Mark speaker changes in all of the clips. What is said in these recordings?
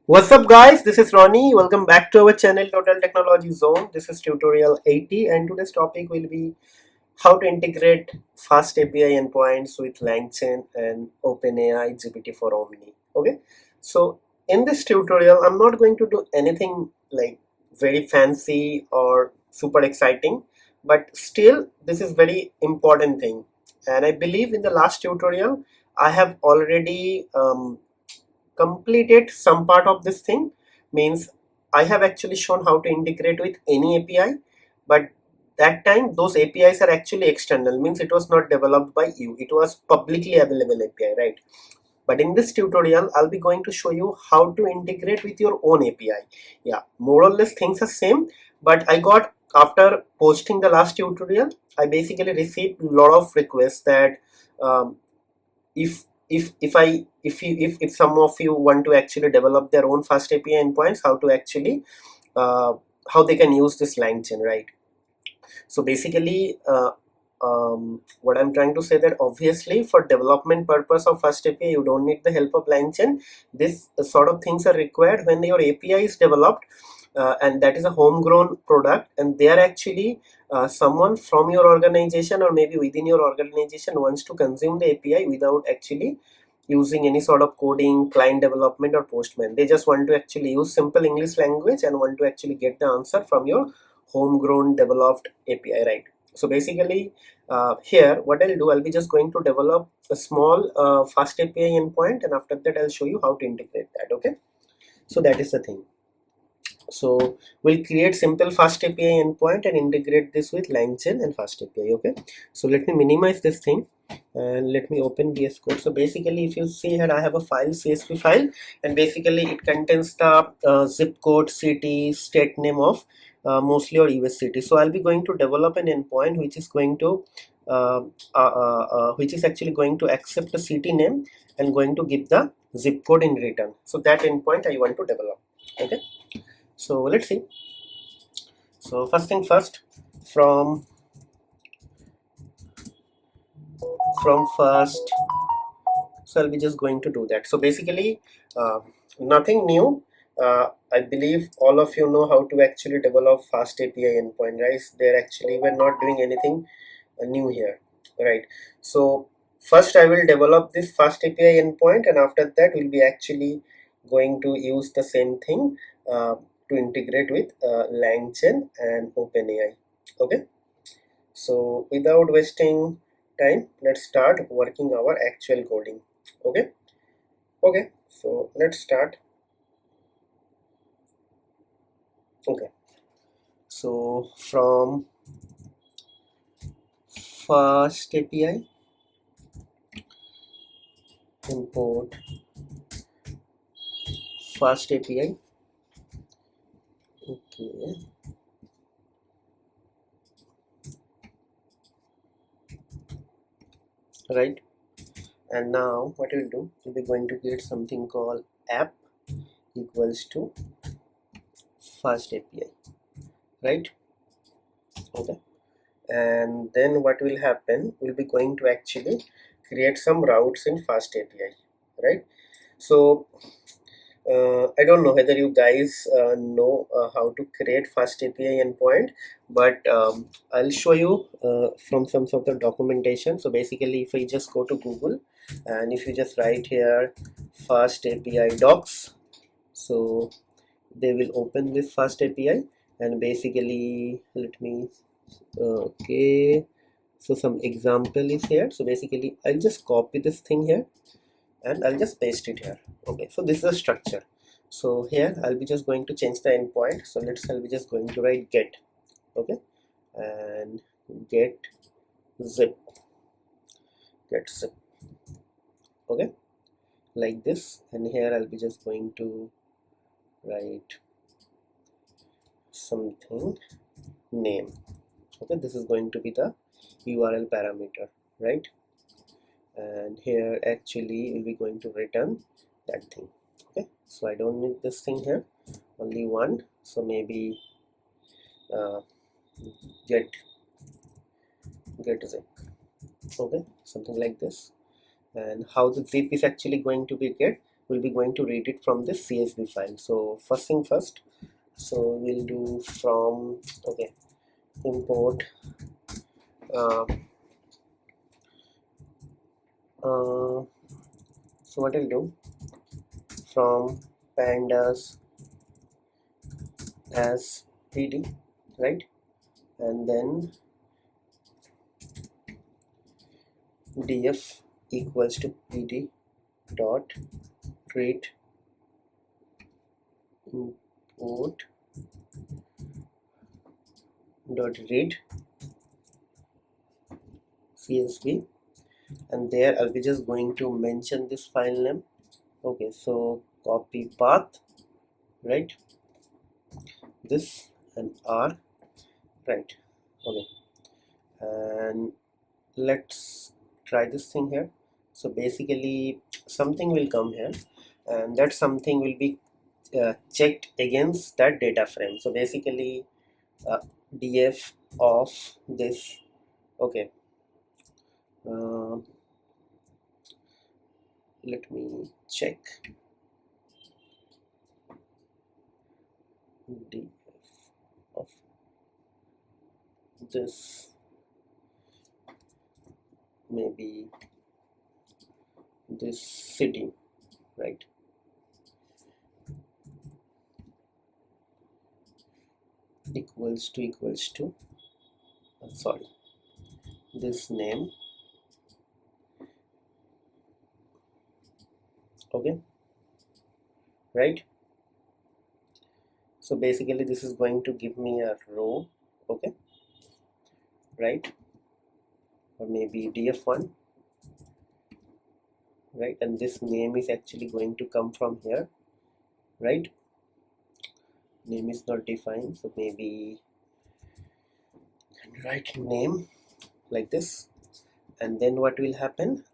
Speaker 1: What's up guys, this is Ronnie. Welcome back to our channel Total Technology Zone. This is tutorial 80 and today's topic will be how to integrate fast API endpoints with Langchain and OpenAI GPT-4 Omni. Okay, so in this tutorial I'm not going to do anything like very fancy or super exciting, but still this is very important thing, and I believe in the last tutorial I have already completed some part of this thing. Means I have actually shown how to integrate with any API, but that time those APIs are actually external, means it was not developed by you, it was publicly available API, right? But in this tutorial I'll be going to show you how to integrate with your own API. Yeah, more or less things are same, but I got, after posting the last tutorial, I basically received a lot of requests that um, if some of you want to actually develop their own fast API endpoints, how to actually uh, how they can use this Langchain, right? So basically what I'm trying to say that obviously for development purpose of fast API you don't need the help of Langchain. This sort of things are required when your API is developed, and that is a homegrown product, and they are actually someone from your organization or maybe within your organization wants to consume the API without actually using any sort of coding, client development or Postman. They just want to actually use simple English language and want to actually get the answer from your homegrown developed API, right? So basically here what I'll do, I'll be just going to develop a small fast API endpoint, and after that I'll show you how to integrate that. Okay, so that is the thing. So we'll create simple fast API endpoint and integrate this with Langchain and fast API. Okay, so let me minimize this thing and let me open VS Code. So basically if you see here, I have a file, CSV file, and basically it contains the zip code, city, state name of mostly or US city. So I'll be going to develop an endpoint which is going to which is actually going to accept the city name and going to give the zip code in return. So that endpoint I want to develop. Okay, so let's see. So first thing first, from first, so I'll be just going to do that. So basically nothing new. I believe all of you know how to actually develop fast API endpoint, right? They're actually, we're not doing anything new here, right? So first I will develop this fast API endpoint, and after that we'll be actually going to use the same thing to integrate with Langchain and OpenAI. Okay, so without wasting time, let's start working our actual coding. Okay, okay, so let's start. Okay, so from fast API import fast API. Okay, right, and now what we'll do, we'll be going to create something called app equals to fast API, right? Okay, and then what will happen, we'll be going to actually create some routes in fast API, right? So I don't know whether you guys know how to create fast API endpoint, but I'll show you from some sort of documentation. So basically if I just go to Google and if you just write here fast API docs, so they will open this fast API, and basically let me okay, so some example is here. So basically I'll just copy this thing here and I'll just paste it here. Okay, so this is the structure. So here I'll be just going to change the endpoint. So I'll be just going to write get. Okay, and get zip, get zip. Okay, like this, and here I'll be just going to write something name. Okay, this is going to be the URL parameter, right? And here actually we'll be going to return that thing. Okay, so I don't need this thing here, only one. So maybe uh, get zip. Okay, something like this. And how the zip is actually going to be get, we'll be going to read it from this CSV file. So first thing first, so we'll do from, okay, import uh, so what I'll do, from pandas as pd, right, and then df equals to pd dot read import dot read csv, and there I'll be just going to mention this file name. Okay, so copy path, right, this and r, right, okay, and let's try this thing here. So basically something will come here, and that something will be checked against that data frame. So basically uh, df of this, okay, uh, let me check df of this, maybe this city, right, equals to sorry, this name, okay, right. So basically this is going to give me a row, okay, right, or maybe df1, right, and this name is actually going to come from here, right, name is not defined, so maybe write name like this, and then what will happen,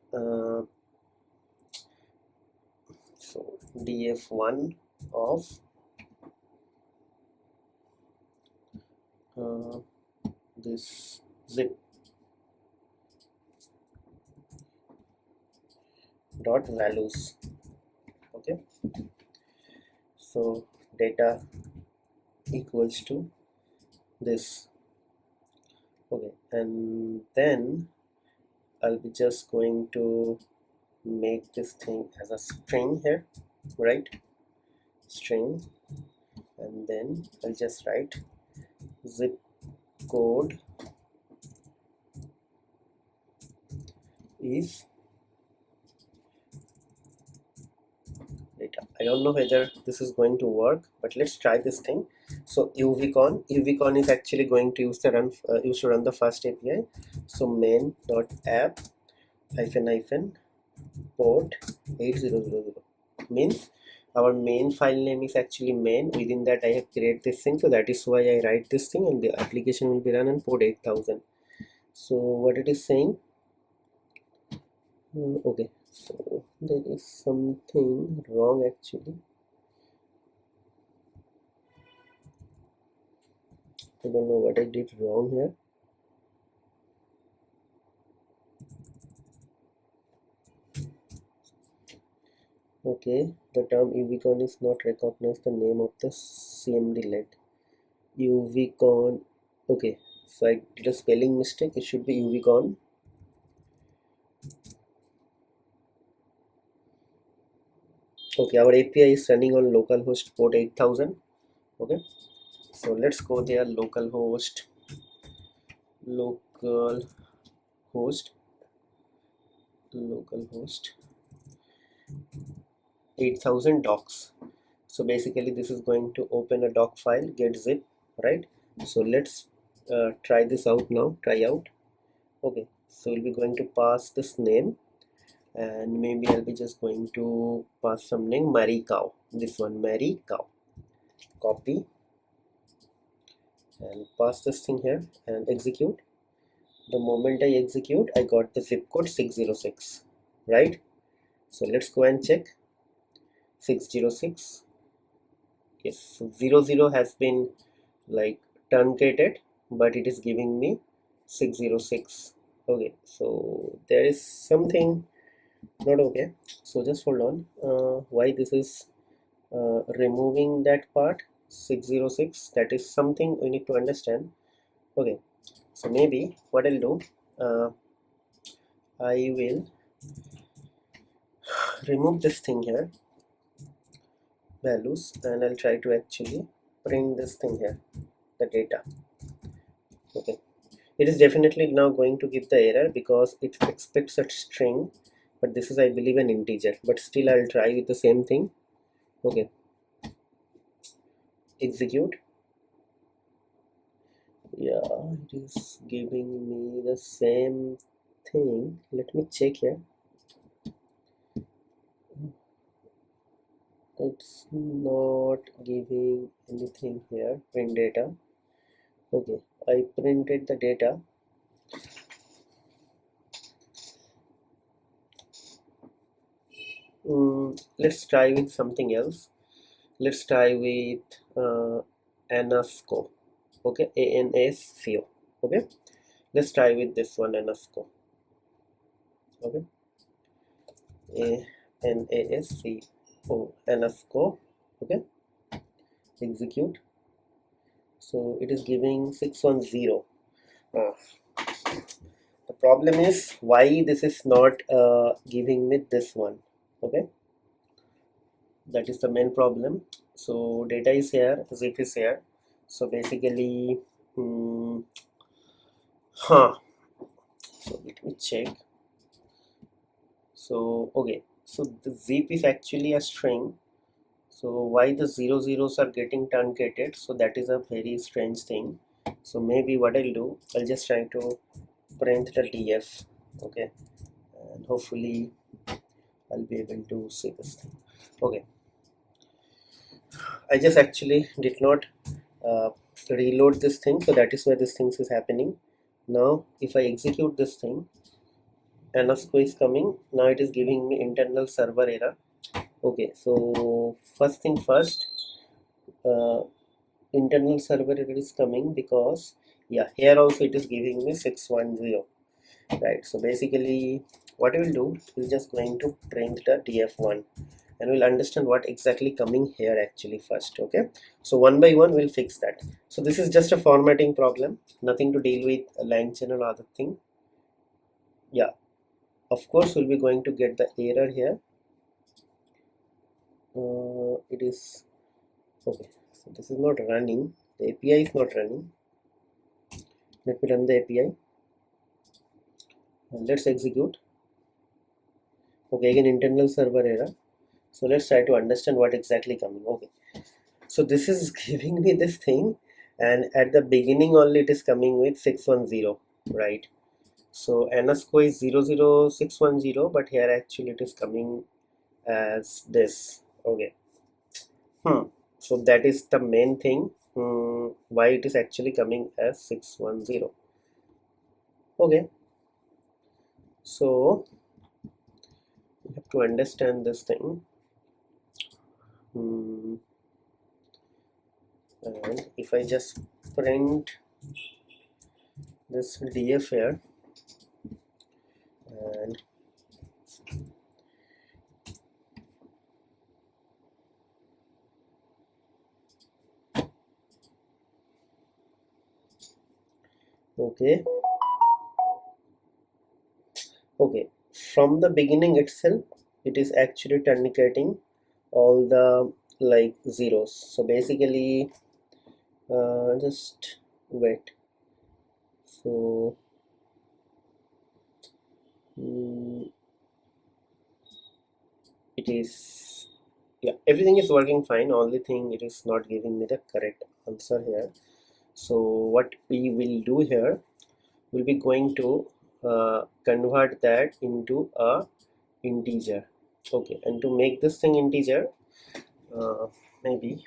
Speaker 1: so df1 of this zip dot values, okay, so data equals to this, okay, and then I'll be just going to make this thing as a string here, right, string, and then I'll just write zip code is data. I don't know whether this is going to work, but let's try this thing. So uvcon is actually going to use to run the fast API. So main dot app hyphen port 8000 means our main file name is actually main. Within that I have created this thing, so that is why I write this thing, and the application will be run on port 8000. So what it is saying, okay, so there is something wrong actually. I don't know what I did wrong here. Okay, the term uvcon is not recognized the name of the CMD led uvcon. Okay, so I did a spelling mistake. It should be uvcon. Okay, our API is running on localhost port 8000. Okay, so let's go there, localhost 8000 docs. So basically this is going to open a doc file, get zip, right. So let's try this out now, try out. Okay, so we'll be going to pass this name, and maybe I'll be just going to pass some name, Mary Cow, this one, Mary Cow, copy and pass this thing here and execute. The moment I execute, I got the zip code 606, right. So let's go and check 606. Yes, so 00 has been like truncated, but it is giving me 606. Okay, so there is something not okay. So just hold on. Why this is removing that part 606, that is something we need to understand. Okay, so maybe what I'll do, uh, I will remove this thing here, values, and I'll try to actually print this thing here, the data. Okay, it is definitely now going to give the error because it expects a string, but this is, I believe, an integer, but still I'll try with the same thing. Okay, execute. Yeah, it is giving me the same thing. Let me check here. It's not giving anything here. Print data. Okay, I printed the data. Let's try with something else. Let's try with ANASCO. Okay, ANASCO. Okay, let's try with this one, ANASCO. Okay, ANASCO, ANASCO. Okay, execute. So it is giving 610. Uh, the problem is why this is not giving me this one. Okay, that is the main problem. So data is here, zip is here. So basically, hmm, huh. So let me check. So okay, so the zip is actually a string. So why the zero zeros are getting truncated? So that is a very strange thing. So maybe what I'll do, I'll just try to print the df. Okay, and hopefully I'll be able to see this thing. Okay, I just actually did not uh, reload this thing, so that is why this thing is happening. Now if I execute this thing, NSCO is coming. Now it is giving me internal server error. Okay, so first thing first, uh, internal server error is coming because, yeah, here also it is giving me 610, right? So basically what we will do is just going to print the df1, and we'll understand what exactly coming here actually first. Okay, so one by one we'll fix that. So this is just a formatting problem, nothing to deal with a Langchain or other thing. Yeah, of course we'll be going to get the error here. It is okay, so this is not running, the API is not running. Let me run the API and let's execute. Okay, again internal server error. So let's try to understand what exactly coming. Okay, so this is giving me this thing, and at the beginning only it is coming with 610, right? So NSCO is 00610, but here actually it is coming as this. Okay, so that is the main thing, why it is actually coming as 610. Okay, so you have to understand this thing. Hmm, and if I just print this df here, and okay, okay, from the beginning itself it is actually truncating all the like zeros. So basically, just wait. So mm, it is, yeah, everything is working fine, only thing it is not giving me the correct answer here. So what we will do here, we'll be going to convert that into a integer. Okay, and to make this thing integer, maybe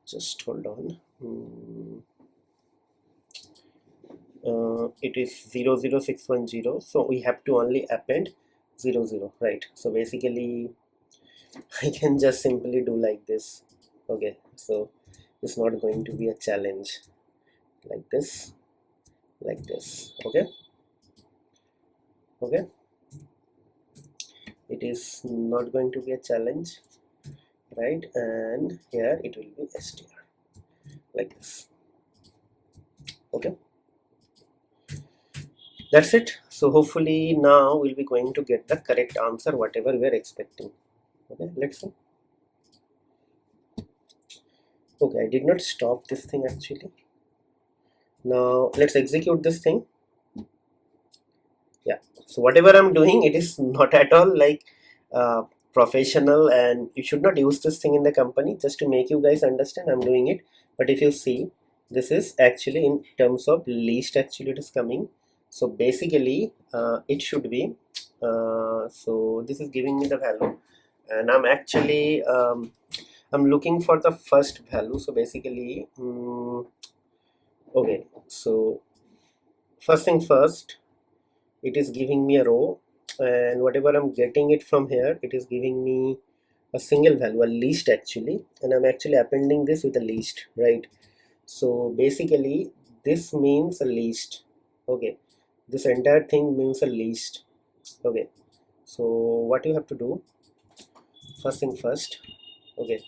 Speaker 1: just hold on. It is 00610, so we have to only append 00, right? So basically I can just simply do like this. Okay, so it's not going to be a challenge. Like this. Okay, okay, is not going to be a challenge, right? And here it will be str like this. Okay, that's it. So hopefully now we'll be going to get the correct answer whatever we are expecting. Okay, let's see. Okay, I did not stop this thing actually. Now let's execute this thing. Yeah, so whatever I'm doing, it is not at all like professional, and you should not use this thing in the company. Just to make you guys understand, I'm doing it. But if you see, this is actually in terms of list, actually it is coming. So basically it should be so this is giving me the value, and I'm actually I'm looking for the first value. So basically okay, so first thing first, it is giving me a row, and whatever I'm getting it from here, it is giving me a single value, a list actually, and I'm actually appending this with a list, right? So basically this means a list. Okay, this entire thing means a list. Okay, so what you have to do, first thing first, okay,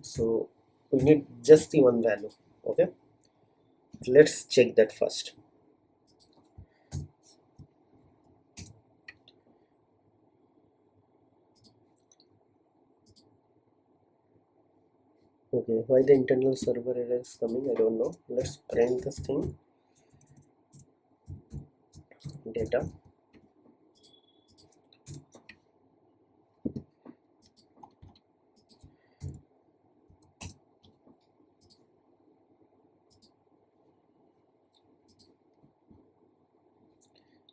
Speaker 1: so we need just the one value. Okay, let's check that first. Okay, why the internal server error is coming, I don't know. Let's print this thing, data.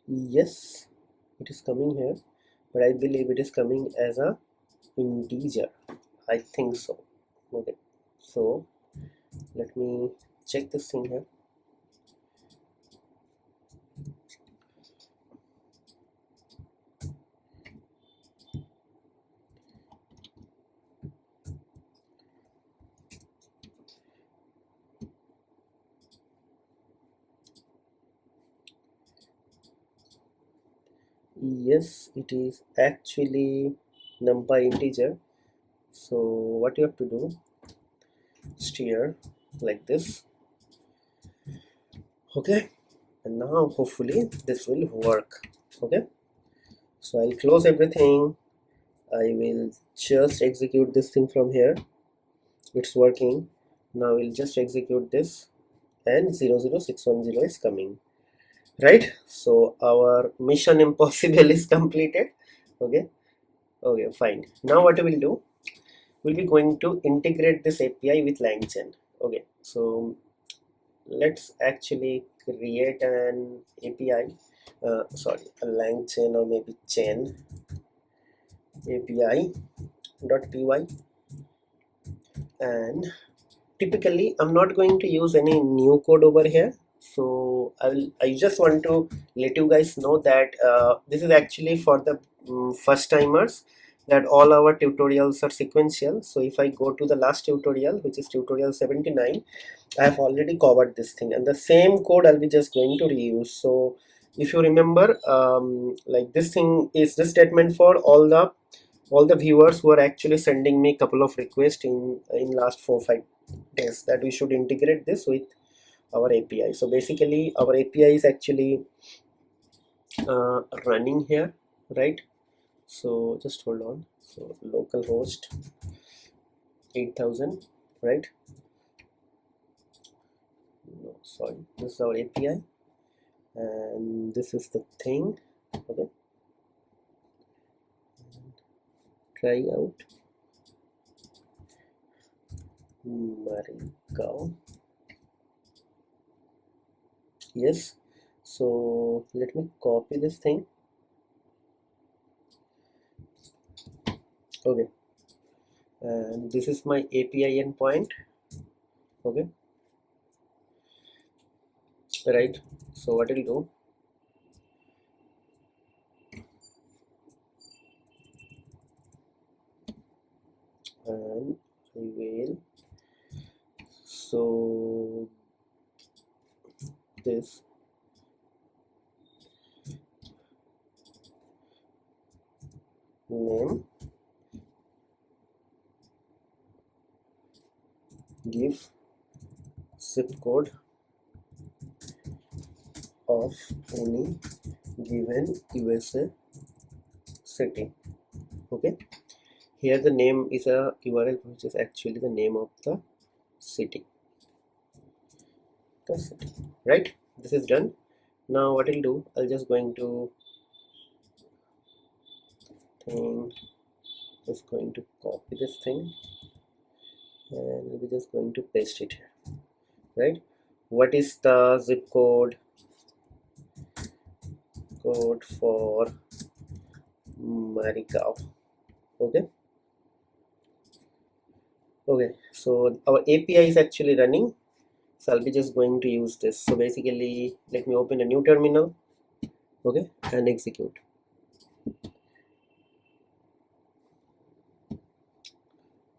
Speaker 1: Yes, it is coming here, but I believe it is coming as a integer. I think so. Okay, so let me check this thing here. Yes, it is actually numpy integer. So what you have to do, steer like this. Okay, and now hopefully this will work. Okay, so I'll close everything. I will just execute this thing from here. It's working. Now we'll just execute this, and 00610 is coming, right? So our mission impossible is completed. Okay, okay, fine. Now what we will do, we'll be going to integrate this API with Langchain. Okay, so let's actually create an API, sorry, a Langchain or maybe chain API .py, and typically I'm not going to use any new code over here. So I just want to let you guys know that this is actually for the first timers, that all our tutorials are sequential. So if I go to the last tutorial, which is tutorial 79, I have already covered this thing, and the same code I'll be just going to reuse. So if you remember, like this thing is the statement for all the viewers who are actually sending me a couple of requests in last 4-5 days, that we should integrate this with our API. So basically our API is actually running here, right? So just hold on. So localhost 8000, right? No, sorry, this is our API, and this is the thing. Okay, try out Marigal. Yes, so let me copy this thing. Okay, and this is my API endpoint. Okay, right? So what I'll do, and I will, so this, name, give zip code of any given USA city. Okay, here the name is a URL which is actually the name of the city. Right, this is done. Now what I'll do, I'll just going to copy this thing and we'll be just going to paste it here. Right, what is the zip code for Maricao? Okay, so our API is actually running, so I'll be just going to use this. So basically let me open a new terminal, okay, and execute.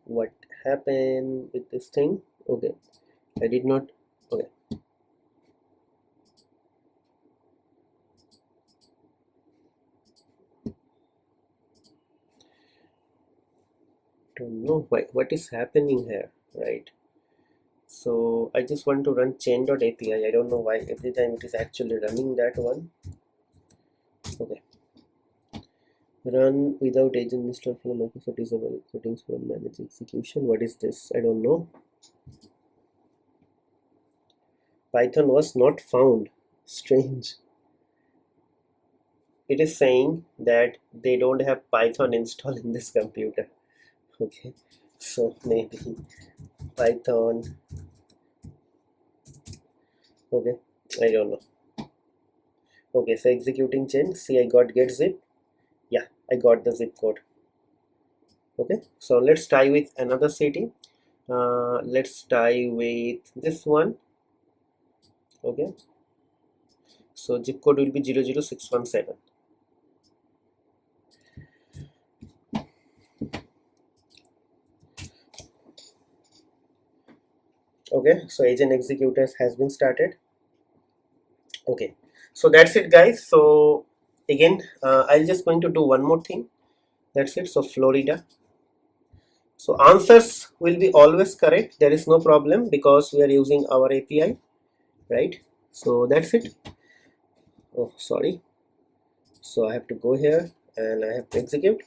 Speaker 1: What happened with this thing? Okay, I did not. Okay, don't know what is happening here, right? So I just want to run chain.api. I don't know why every time it is actually running that one. Okay, run without agent install from Microsoft disable settings from manage execution. What is this? I don't know. Python was not found. Strange. It is saying that they don't have Python installed in this computer. Okay, so maybe Python. Okay, I don't know. Okay, so executing chain. See, I got get zip. Yeah, I got the zip code. Okay, so let's try with another city. Let's try with this one. Okay, so zip code will be 00617. Okay, so agent executors has been started. Okay, so that's it guys. So again I'll just going to do one more thing. That's it. So Florida, so answers will be always correct, there is no problem because we are using our API, right? So that's it. Oh sorry, so I have to go here and I have to execute.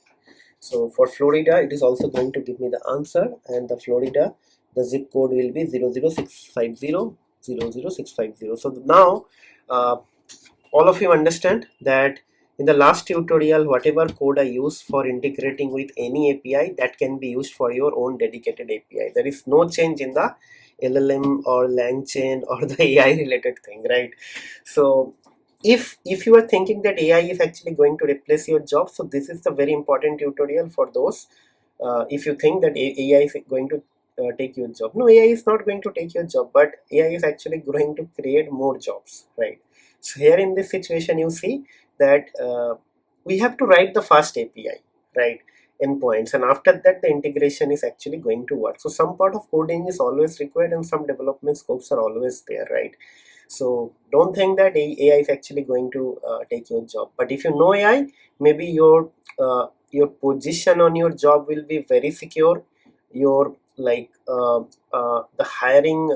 Speaker 1: So for Florida it is also going to give me the answer, and the Florida, the zip code will be 00650 00650. So now all of you understand that in the last tutorial whatever code I use for integrating with any API, that can be used for your own dedicated API. There is no change in the LLM or Langchain or the AI related thing, right? So if you are thinking that AI is actually going to replace your job, so this is the very important tutorial for those. If you think that AI is going to take your job, no, AI is not going to take your job, but AI is actually going to create more jobs, right? So here in this situation you see that we have to write the fast API, right, endpoints, and after that the integration is actually going to work. So some part of coding is always required and some development scopes are always there, right? So don't think that AI is actually going to take your job, but if you know AI, maybe your position on your job will be very secure. Your the hiring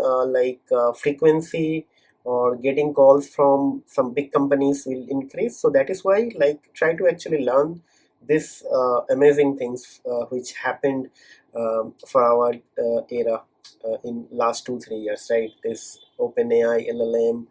Speaker 1: frequency or getting calls from some big companies will increase. So that is why, like, try to actually learn this amazing things which happened for our era in last 2-3 years, right? This OpenAI, LLM,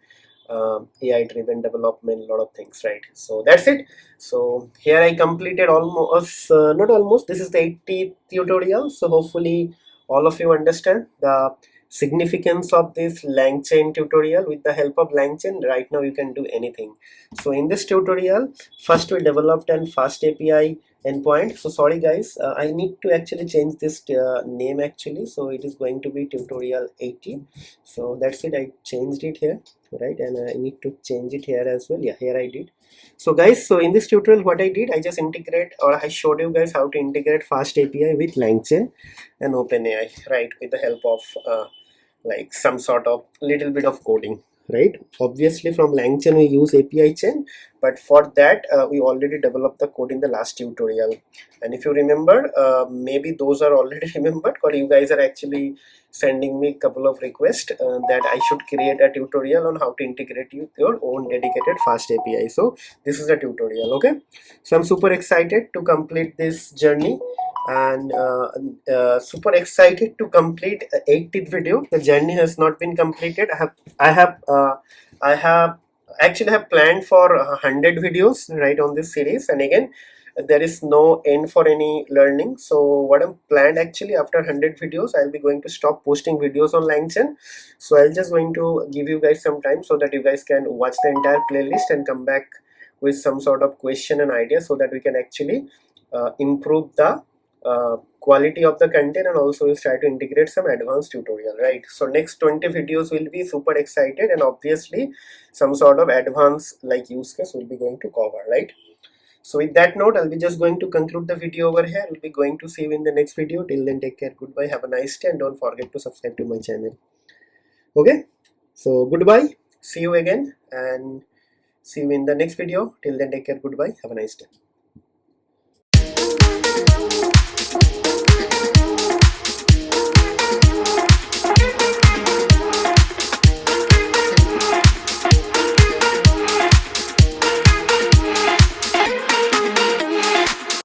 Speaker 1: AI driven development, a lot of things, right? So that's it. So here I completed almost not almost, this is the 80th tutorial. So hopefully all of you understand the significance of this Langchain tutorial. With the help of Langchain, right now you can do anything. So in this tutorial, first we developed an fast API endpoint. So sorry guys, I need to actually change this name actually. So it is going to be tutorial 80. So that's it, I changed it here, right? And I need to change it here as well. Yeah, here I did. So guys, so in this tutorial what I did, I just integrate, or I showed you guys how to integrate fast API with Langchain and OpenAI, right, with the help of like some sort of little bit of coding, right? Obviously from Langchain we use API chain, but for that we already developed the code in the last tutorial. And if you remember, maybe those are already remembered, or you guys are actually sending me a couple of requests that I should create a tutorial on how to integrate with your own dedicated fast API. So this is a tutorial, okay? So I'm super excited to complete this journey, and super excited to complete 80th video. The journey has not been completed. I have I have actually have planned for 100 videos right on this series, and again there is no end for any learning. So what I'm planned, actually after 100 videos I'll be going to stop posting videos on Langchain. So I'll just going to give you guys some time so that you guys can watch the entire playlist and come back with some sort of question and idea, so that we can actually improve the quality of the content, and also we'll try to integrate some advanced tutorial, right? So next 20 videos will be super excited, and obviously some sort of advanced like use case will be going to cover, right? So with that note, I'll be just going to conclude the video over here. We'll be going to see you in the next video. Till then, take care, goodbye, have a nice day, and don't forget to subscribe to my channel. Okay, so goodbye, see you again, and see you in the next video. Till then, take care, goodbye, have a nice day.